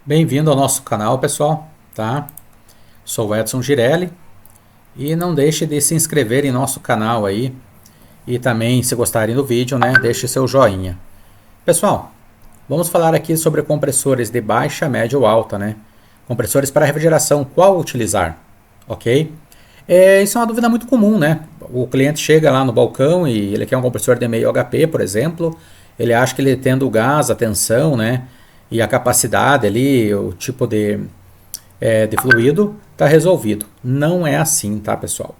Bem-vindo ao nosso canal, pessoal, tá? Sou o Edson Girelli e não deixe de se inscrever em nosso canal aí e também, se gostarem do vídeo, né, deixe seu joinha. Pessoal, vamos falar aqui sobre compressores de baixa, média ou alta, né? Compressores para refrigeração, qual utilizar, ok? Isso é uma dúvida muito comum, né? O cliente chega lá no balcão e ele quer um compressor de meio HP, por exemplo. Ele acha que ele tendo o gás, a tensão, né? E a capacidade ali, o tipo de fluido, está resolvido. Não é assim, tá, pessoal?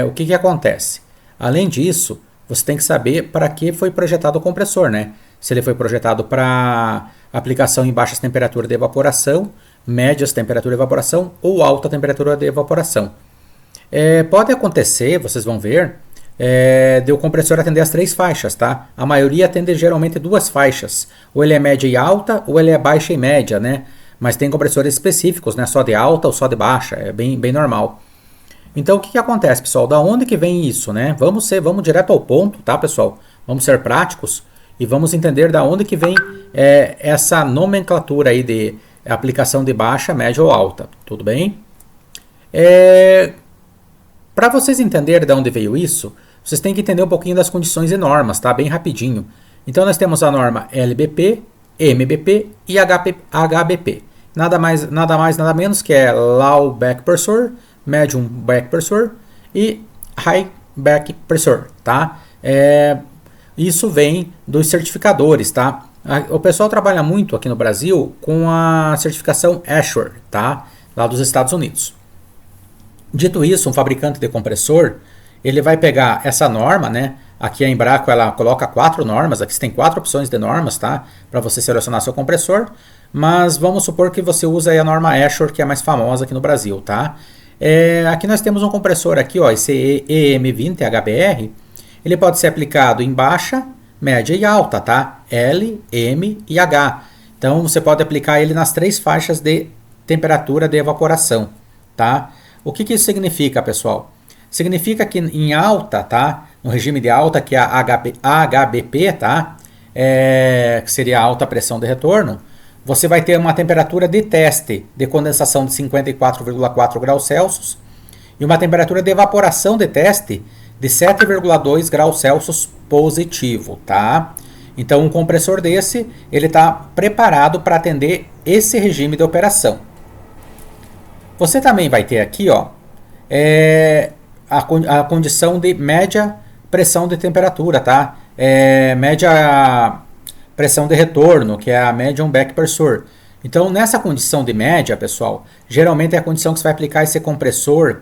O que acontece? Além disso, você tem que saber para que foi projetado o compressor, né? Se ele foi projetado para aplicação em baixas temperaturas de evaporação, médias temperaturas de evaporação ou alta temperatura de evaporação. Pode acontecer, vocês vão ver, de o compressor atender as 3 faixas, tá? A maioria atende geralmente 2 faixas. Ou ele é média e alta, ou ele é baixa e média, né? Mas tem compressores específicos, né? Só de alta ou só de baixa, é bem normal. Então, o que acontece, pessoal? Da onde que vem isso, né? Vamos direto ao ponto, tá, pessoal? Vamos ser práticos e vamos entender da onde que vem essa nomenclatura aí de aplicação de baixa, média ou alta, tudo bem? Para vocês entenderem de onde veio isso, vocês têm que entender um pouquinho das condições e normas, tá? Bem rapidinho. Então nós temos a norma LBP, MBP e HBP. Nada mais, nada menos que é Low Back Pressure, Medium Back Pressure e High Back Pressure, tá? Isso vem dos certificadores, tá? O pessoal trabalha muito aqui no Brasil com a certificação ASHRAE, tá? Lá dos Estados Unidos. Dito isso, um fabricante de compressor, ele vai pegar essa norma, né? Aqui a Embraco, ela coloca 4 normas, aqui você tem 4 opções de normas, tá? Para você selecionar seu compressor, mas vamos supor que você usa aí a norma ASHRAE, que é a mais famosa aqui no Brasil, tá? Aqui nós temos um compressor aqui, ó, esse EM20 HBR, ele pode ser aplicado em baixa, média e alta, tá? L, M e H. Então você pode aplicar ele nas 3 faixas de temperatura de evaporação, tá? O que isso significa, pessoal? Significa que em alta, tá? No regime de alta, que é a HBP, tá? Que seria a alta pressão de retorno, você vai ter uma temperatura de teste de condensação de 54,4 graus Celsius e uma temperatura de evaporação de teste de 7,2 graus Celsius positivo, tá? Então, um compressor desse, ele está preparado para atender esse regime de operação. Você também vai ter aqui, ó, a condição de média pressão de temperatura, tá? Média pressão de retorno, que é a Medium Back Pressure. Então, nessa condição de média, pessoal, geralmente é a condição que você vai aplicar esse compressor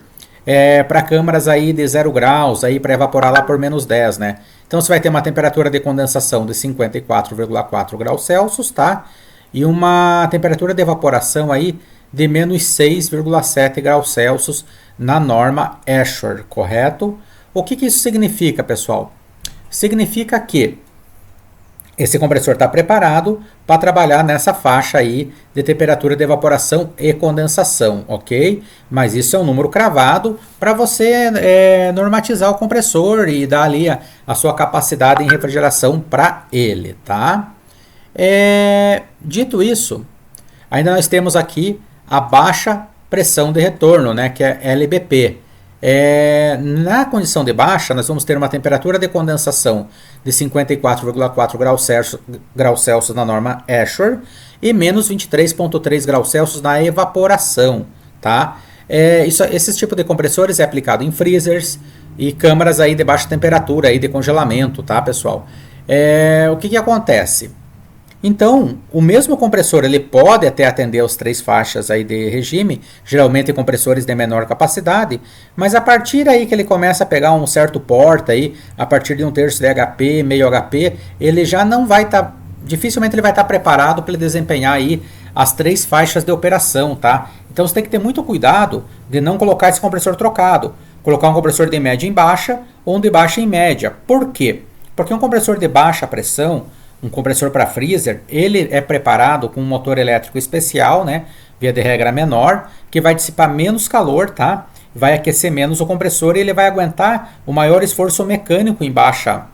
para câmaras aí de 0 graus, aí para evaporar lá por menos 10, né? Então, você vai ter uma temperatura de condensação de 54,4 graus Celsius, tá? E uma temperatura de evaporação aí de menos 6,7 graus Celsius na norma ASHRAE, correto? O que isso significa, pessoal? Significa que esse compressor está preparado para trabalhar nessa faixa aí de temperatura de evaporação e condensação, ok? Mas isso é um número cravado para você normatizar o compressor e dar ali a sua capacidade em refrigeração para ele, tá? Dito isso, ainda nós temos aqui a baixa pressão de retorno, né, que é LBP. Na condição de baixa, nós vamos ter uma temperatura de condensação de 54,4 graus Celsius na norma ASHRAE e menos 23,3 graus Celsius na evaporação, tá? Esse tipo de compressores é aplicado em freezers e câmaras aí de baixa temperatura, aí de congelamento, tá, pessoal? O que acontece? Então, o mesmo compressor ele pode até atender as 3 faixas aí de regime, geralmente compressores de menor capacidade, mas a partir aí que ele começa a pegar um certo porta aí, a partir de 1/3 de HP, meio HP, ele já não vai estar, dificilmente ele vai estar preparado para ele desempenhar aí as 3 faixas de operação, tá? Então você tem que ter muito cuidado de não colocar esse compressor trocado, colocar um compressor de média em baixa ou um de baixa em média. Por quê? Porque um compressor de baixa pressão, um compressor para freezer, ele é preparado com um motor elétrico especial, né, via de regra menor, que vai dissipar menos calor, tá? Vai aquecer menos o compressor e ele vai aguentar o maior esforço mecânico em baixa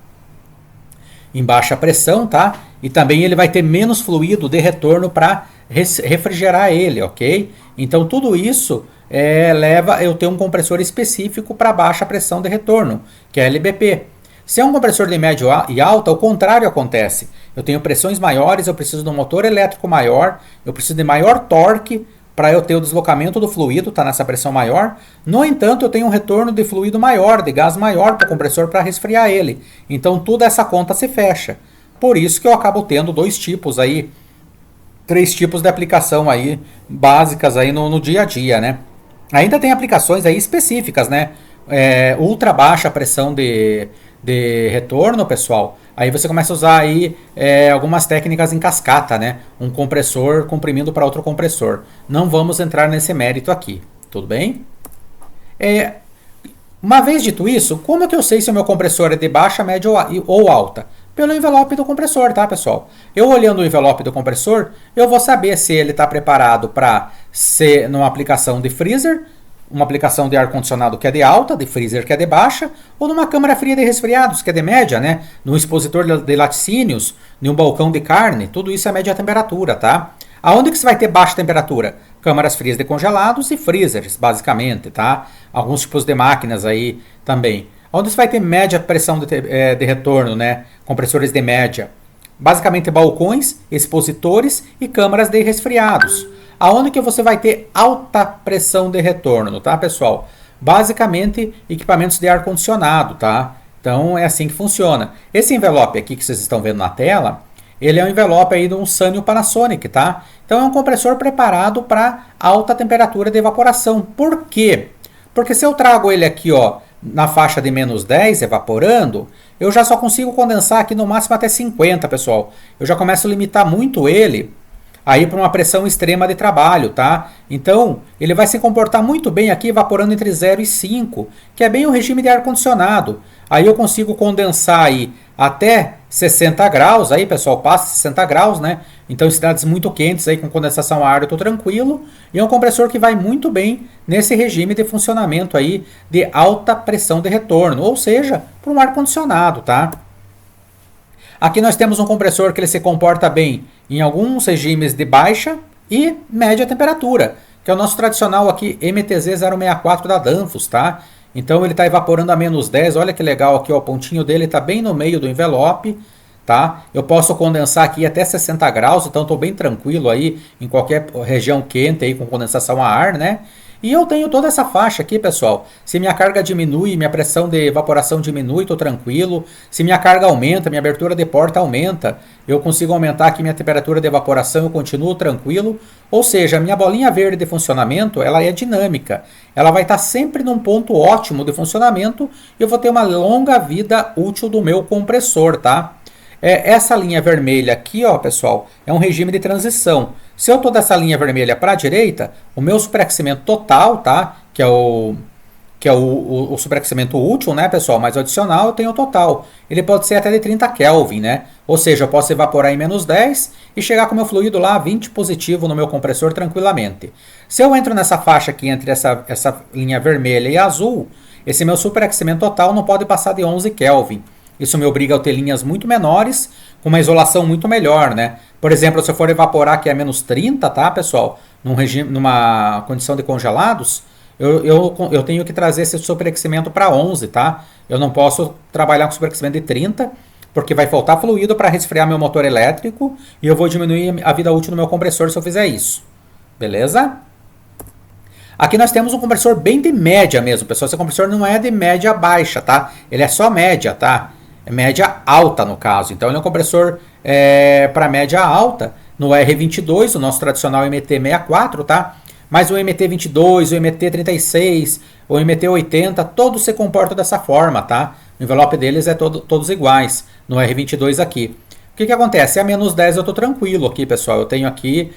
em baixa pressão, tá? E também ele vai ter menos fluido de retorno para refrigerar ele, ok? Então tudo isso leva eu ter um compressor específico para baixa pressão de retorno, que é LBP. Se é um compressor de médio e alta, o contrário acontece. Eu tenho pressões maiores, eu preciso de um motor elétrico maior, eu preciso de maior torque para eu ter o deslocamento do fluido, tá nessa pressão maior. No entanto, eu tenho um retorno de fluido maior, de gás maior para o compressor para resfriar ele. Então, toda essa conta se fecha. Por isso que eu acabo tendo três tipos de aplicação aí, básicas aí no dia a dia, né? Ainda tem aplicações aí específicas, né? Ultra baixa pressão de retorno, pessoal. Aí você começa a usar aí algumas técnicas em cascata, né? Um compressor comprimindo para outro compressor. Não vamos entrar nesse mérito aqui, tudo bem? Uma vez dito isso, como é que eu sei se o meu compressor é de baixa, média ou alta? Pelo envelope do compressor, tá, pessoal? Eu olhando o envelope do compressor, eu vou saber se ele está preparado para ser numa aplicação de freezer, uma aplicação de ar-condicionado que é de alta, de freezer que é de baixa, ou numa câmara fria de resfriados, que é de média, né? Num expositor de laticínios, num balcão de carne, tudo isso é média temperatura, tá? Aonde que você vai ter baixa temperatura? Câmaras frias de congelados e freezers, basicamente, tá? Alguns tipos de máquinas aí também. Onde você vai ter média pressão de retorno, né? Compressores de média. Basicamente balcões, expositores e câmaras de resfriados. Aonde que você vai ter alta pressão de retorno, tá, pessoal? Basicamente, equipamentos de ar-condicionado, tá? Então, é assim que funciona. Esse envelope aqui que vocês estão vendo na tela, ele é um envelope aí de um Sanyo Panasonic, tá? Então, é um compressor preparado para alta temperatura de evaporação. Por quê? Porque se eu trago ele aqui, ó, na faixa de menos 10, evaporando, eu já só consigo condensar aqui no máximo até 50, pessoal. Eu já começo a limitar muito ele aí para uma pressão extrema de trabalho, tá? Então, ele vai se comportar muito bem aqui, evaporando entre 0 e 5, que é bem o regime de ar-condicionado. Aí eu consigo condensar aí até 60 graus, aí pessoal, passa 60 graus, né? Então, em cidades muito quentes aí com condensação a ar eu estou tranquilo. E é um compressor que vai muito bem nesse regime de funcionamento aí de alta pressão de retorno, ou seja, para um ar-condicionado, tá? Aqui nós temos um compressor que ele se comporta bem em alguns regimes de baixa e média temperatura, que é o nosso tradicional aqui MTZ064 da Danfoss, tá? Então ele está evaporando a menos 10, olha que legal aqui, ó, o pontinho dele está bem no meio do envelope, tá? Eu posso condensar aqui até 60 graus, então estou bem tranquilo aí em qualquer região quente aí com condensação a ar, né? E eu tenho toda essa faixa aqui, pessoal. Se minha carga diminui, minha pressão de evaporação diminui, estou tranquilo. Se minha carga aumenta, minha abertura de porta aumenta, eu consigo aumentar aqui minha temperatura de evaporação, eu continuo tranquilo. Ou seja, a minha bolinha verde de funcionamento, ela é dinâmica. Ela vai estar sempre num ponto ótimo de funcionamento e eu vou ter uma longa vida útil do meu compressor, tá? Essa linha vermelha aqui, ó, pessoal, é um regime de transição. Se eu estou dessa linha vermelha para a direita, o meu superaquecimento total, tá? Que é o superaquecimento útil, né, pessoal? Mas o adicional eu tenho o total. Ele pode ser até de 30 Kelvin, né? Ou seja, eu posso evaporar em menos 10 e chegar com o meu fluido lá 20 positivo no meu compressor tranquilamente. Se eu entro nessa faixa aqui entre essa linha vermelha e azul, esse meu superaquecimento total não pode passar de 11 Kelvin. Isso me obriga a ter linhas muito menores, com uma isolação muito melhor, né? Por exemplo, se eu for evaporar aqui a menos 30, tá, pessoal? Numa condição de congelados, eu tenho que trazer esse superaquecimento para 11, tá? Eu não posso trabalhar com superaquecimento de 30, porque vai faltar fluido para resfriar meu motor elétrico e eu vou diminuir a vida útil do meu compressor se eu fizer isso. Beleza? Aqui nós temos um compressor bem de média mesmo, pessoal. Esse compressor não é de média baixa, tá? Ele é só média, tá? É média alta no caso. Então ele é um compressor para média alta no R22, o nosso tradicional MT64, tá? Mas o MT22, o MT36, o MT80, todos se comportam dessa forma, tá? O envelope deles é todos iguais no R22 aqui. O que acontece? A menos 10 eu estou tranquilo aqui, pessoal. Eu tenho aqui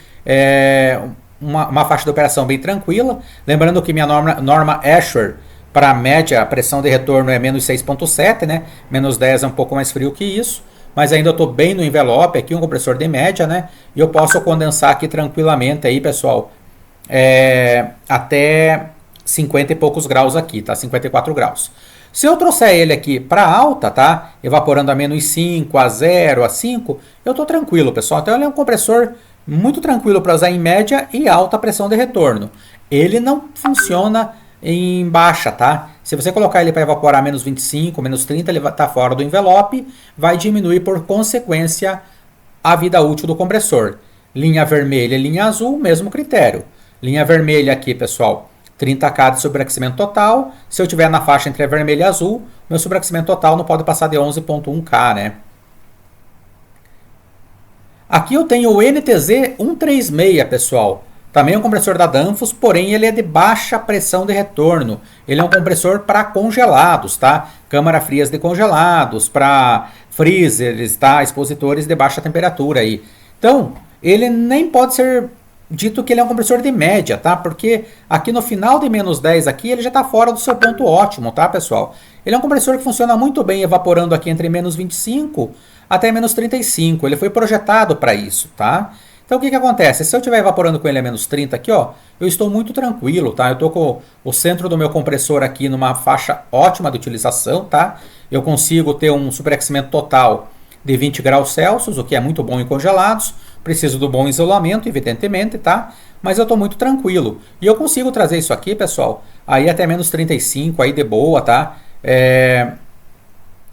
uma faixa de operação bem tranquila. Lembrando que minha norma ASHRAE para média, a pressão de retorno é menos 6,7, né? Menos 10 é um pouco mais frio que isso. Mas ainda eu estou bem no envelope aqui, um compressor de média, né? E eu posso condensar aqui tranquilamente aí, pessoal, até 50 e poucos graus aqui, tá? 54 graus. Se eu trouxer ele aqui para alta, tá? Evaporando a -5, a 0, a 5, eu estou tranquilo, pessoal. Então ele é um compressor muito tranquilo para usar em média e alta pressão de retorno. Ele não funciona em baixa, tá? Se você colocar ele para evaporar -25, -30, ele está fora do envelope, vai diminuir por consequência a vida útil do compressor. Linha vermelha e linha azul, mesmo critério. Linha vermelha aqui, pessoal, 30K de sobreaquecimento total. Se eu tiver na faixa entre a vermelha e a azul, meu sobreaquecimento total não pode passar de 11,1K, né? Aqui eu tenho o NTZ 136, pessoal. Também é um compressor da Danfoss, porém ele é de baixa pressão de retorno. Ele é um compressor para congelados, tá? Câmara frias de congelados, para freezers, tá? Expositores de baixa temperatura aí. Então, ele nem pode ser dito que ele é um compressor de média, tá? Porque aqui no final de -10 aqui, ele já está fora do seu ponto ótimo, tá, pessoal? Ele é um compressor que funciona muito bem evaporando aqui entre -25 até -35. Ele foi projetado para isso, tá? Então o que acontece? Se eu estiver evaporando com ele a -30 aqui, ó, eu estou muito tranquilo, tá? Eu estou com o centro do meu compressor aqui numa faixa ótima de utilização, tá? Eu consigo ter um superaquecimento total de 20 graus Celsius, o que é muito bom em congelados. Preciso do bom isolamento, evidentemente, tá? Mas eu estou muito tranquilo. E eu consigo trazer isso aqui, pessoal, aí até -35, aí de boa, tá?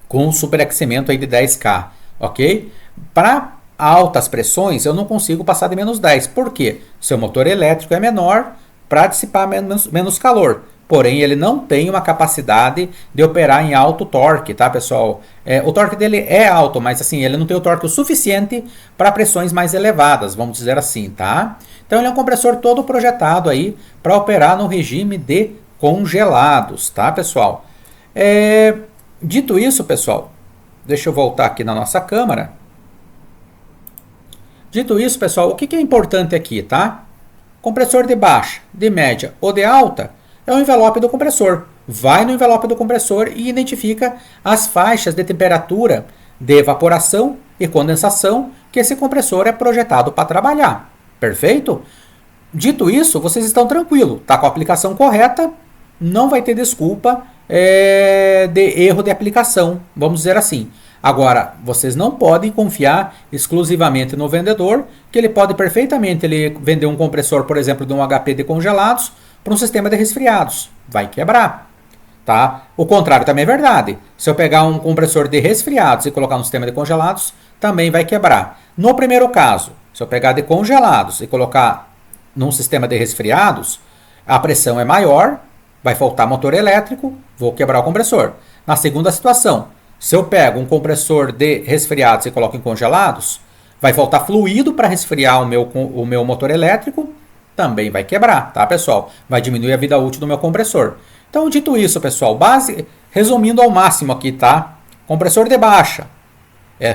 Com um superaquecimento aí de 10K, ok? Para altas pressões, eu não consigo passar de -10. Por quê? Seu motor elétrico é menor para dissipar menos calor. Porém, ele não tem uma capacidade de operar em alto torque, tá, pessoal? O torque dele é alto, mas assim, ele não tem o torque o suficiente para pressões mais elevadas, vamos dizer assim, tá? Então, ele é um compressor todo projetado aí para operar no regime de congelados, tá, pessoal? Dito isso, pessoal, deixa eu voltar aqui na nossa câmera. Dito isso, pessoal, o que é importante aqui, tá? Compressor de baixa, de média ou de alta é o envelope do compressor. Vai no envelope do compressor e identifica as faixas de temperatura de evaporação e condensação que esse compressor é projetado para trabalhar. Perfeito? Dito isso, vocês estão tranquilos. Está com a aplicação correta, não vai ter desculpa de erro de aplicação, vamos dizer assim. Agora, vocês não podem confiar exclusivamente no vendedor, que ele pode perfeitamente vender um compressor, por exemplo, de um HP de congelados para um sistema de resfriados. Vai quebrar, tá? O contrário também é verdade. Se eu pegar um compressor de resfriados e colocar no sistema de congelados, também vai quebrar. No primeiro caso, se eu pegar de congelados e colocar num sistema de resfriados, a pressão é maior, vai faltar motor elétrico, vou quebrar o compressor. Na segunda situação, se eu pego um compressor de resfriados e coloco em congelados, vai faltar fluido para resfriar o meu motor elétrico, também vai quebrar, tá, pessoal? Vai diminuir a vida útil do meu compressor. Então, dito isso, pessoal, resumindo ao máximo aqui, tá? Compressor de baixa,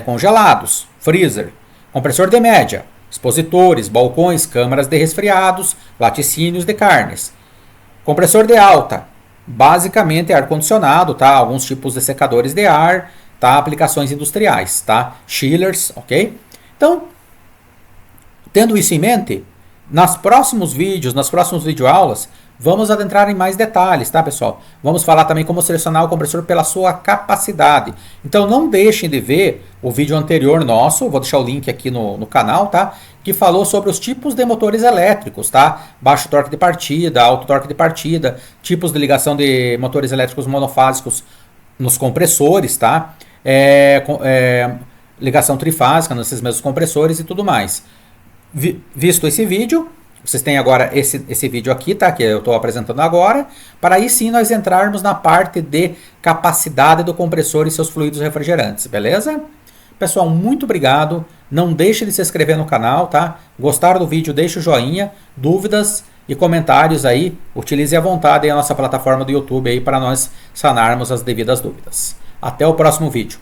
congelados, freezer. Compressor de média, expositores, balcões, câmaras de resfriados, laticínios de carnes. Compressor de alta, basicamente é ar-condicionado, tá? Alguns tipos de secadores de ar, tá? Aplicações industriais, tá? Chillers, ok? Então, tendo isso em mente, nas próximos vídeos, nas próximas videoaulas, vamos adentrar em mais detalhes, tá, pessoal? Vamos falar também como selecionar o compressor pela sua capacidade. Então, não deixem de ver o vídeo anterior nosso, vou deixar o link aqui no canal, tá? Que falou sobre os tipos de motores elétricos, tá? Baixo torque de partida, alto torque de partida, tipos de ligação de motores elétricos monofásicos nos compressores, tá? Ligação trifásica nesses mesmos compressores e tudo mais. Visto esse vídeo, vocês têm agora esse vídeo aqui, tá? Que eu estou apresentando agora, para aí sim nós entrarmos na parte de capacidade do compressor e seus fluidos refrigerantes, beleza? Pessoal, muito obrigado. Não deixe de se inscrever no canal, tá? Gostaram do vídeo, deixe o joinha. Dúvidas e comentários aí, utilize à vontade a nossa plataforma do YouTube aí para nós sanarmos as devidas dúvidas. Até o próximo vídeo.